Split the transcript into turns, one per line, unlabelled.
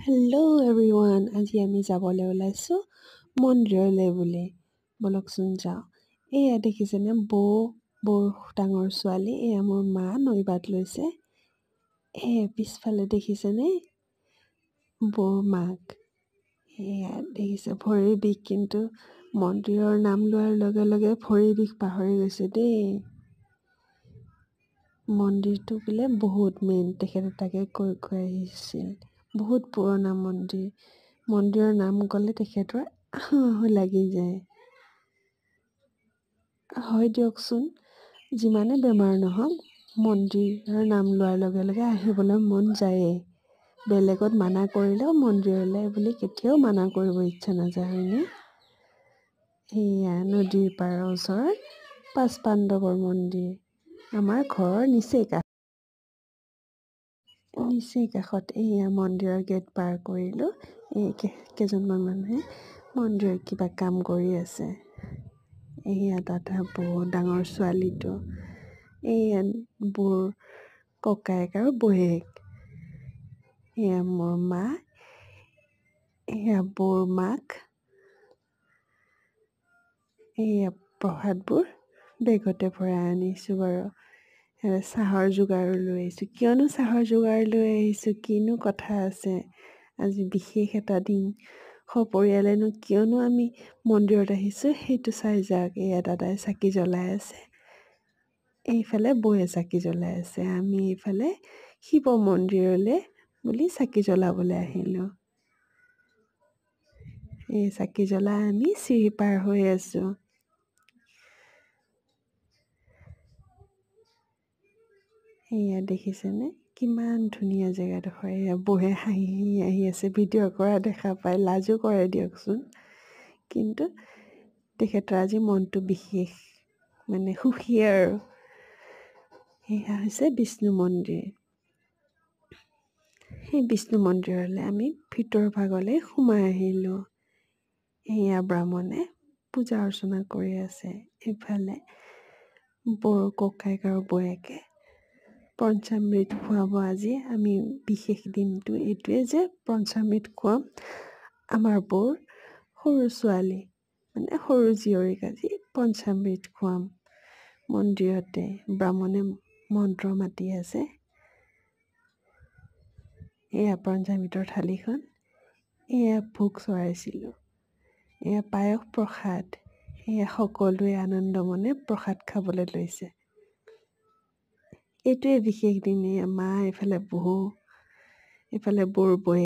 Hello' everyone, আজি আমি যাবলৈ ওলাইছোঁ মন্দিৰলৈ বুলি। বলকচোন যাওঁ। এয়া দেখিছেনে, বৰ ডাঙৰ ছোৱালী, এয়া মোৰ মা নৈবাত লৈছে। পিছফালে দেখিছেনে বৰ মাক। এয়া দেখিছে, ভৰিৰ বিষ, কিন্তু মন্দিৰৰ নাম লোৱাৰ লগে লগে ভৰিৰ বিষ পাহৰি গৈছে দেই। মন্দিৰটো বোলে বহুত মেইন, তেখেতে তাকে কৈ আহিছিল। বহুত পুৰণা মন্দিৰ। মন্দিৰৰ নাম ক'লে তেখেতৰ আহোঁ আহোঁ লাগি যায়। হয় দিয়কচোন, যিমানে বেমাৰ নহওক মন্দিৰৰ নাম লোৱাৰ লগে লগে আহিবলৈ মন যায়েই। বেলেগত মানা কৰিলেও মন্দিৰলৈ বুলি কেতিয়াও মানা কৰিব ইচ্ছা নাযায়, হয়নে? সেয়া নদীৰ পাৰৰ ওচৰত পাঁচ পাণ্ডৱৰ মন্দিৰ। আমাৰ ঘৰৰ নিচেই কাষত এয়া মন্দিৰৰ গেট পাৰ কৰিলোঁ। এই কেইজনমান মানুহে মন্দিৰৰ কিবা কাম কৰি আছে। এয়া দাদা বহুত ডাঙৰ ছোৱালীটো, এয়া বৰ ককায়েক আৰু বৌয়েক। এয়া মোৰ মা, এয়া বৰ মাক। এয়া প্ৰসাদবোৰ বেগতে ভৰাই আনিছোঁ বাৰু। চাহৰ যোগাৰো লৈ আহিছোঁ। কিয়নো চাহৰ যোগাৰ লৈ আহিছোঁ, কিনো কথা আছে, আজি বিশেষ এটা দিন। সপৰিয়ালেনো কিয়নো আমি মন্দিৰত আহিছোঁ, সেইটো চাই যাওক। এয়া দাদাই চাকি জ্বলাই আছে, এইফালে বৌয়ে চাকি জ্বলাই আছে। আমি এইফালে শিৱ মন্দিৰলৈ বুলি চাকি জ্বলাবলৈ আহিলোঁ। এই চাকি জ্বলাই আমি চিৰি পাৰ হৈ আছোঁ। এয়া দেখিছেনে, কিমান ধুনীয়া জেগাডোখৰ। এয়া বৌয়ে হাঁহি হাঁহি আহি আছে, ভিডিঅ' কৰা দেখা পাই লাজো কৰে দিয়কচোন। কিন্তু তেখেতৰ আজি মনটো বিশেষ, মানে সুখী আৰু। সেয়া হৈছে বিষ্ণু মন্দিৰ। সেই বিষ্ণু মন্দিৰলৈ আমি ভিতৰ ভাগলৈ সোমাই আহিলোঁ। এয়া ব্ৰাহ্মণে পূজা অৰ্চনা কৰি আছে। এইফালে বৰ ককায়েক আৰু বৌয়েকে পঞ্চামৃত খুৱাব। আজি আমি বিশেষ দিনটো এইটোৱে যে পঞ্চামৃত খুৱাম আমাৰ বৌৰ সৰু ছোৱালী, মানে সৰু জীয়ৰীক আজি পঞ্চামৃত খুৱাম। মন্দিৰতে ব্ৰাহ্মণে মন্ত্ৰ মাতি আছে। এয়া পঞ্চামৃতৰ থালিখন, এয়া ভোগ চৰাইছিলোঁ। এয়া পায়স প্ৰসাদ, এয়া সকলোৱে আনন্দ মনে প্ৰসাদ খাবলৈ লৈছে। এইটোৱে বিশেষ দিন। মা এইফালে বৌ, এইফালে বৰ বৌয়ে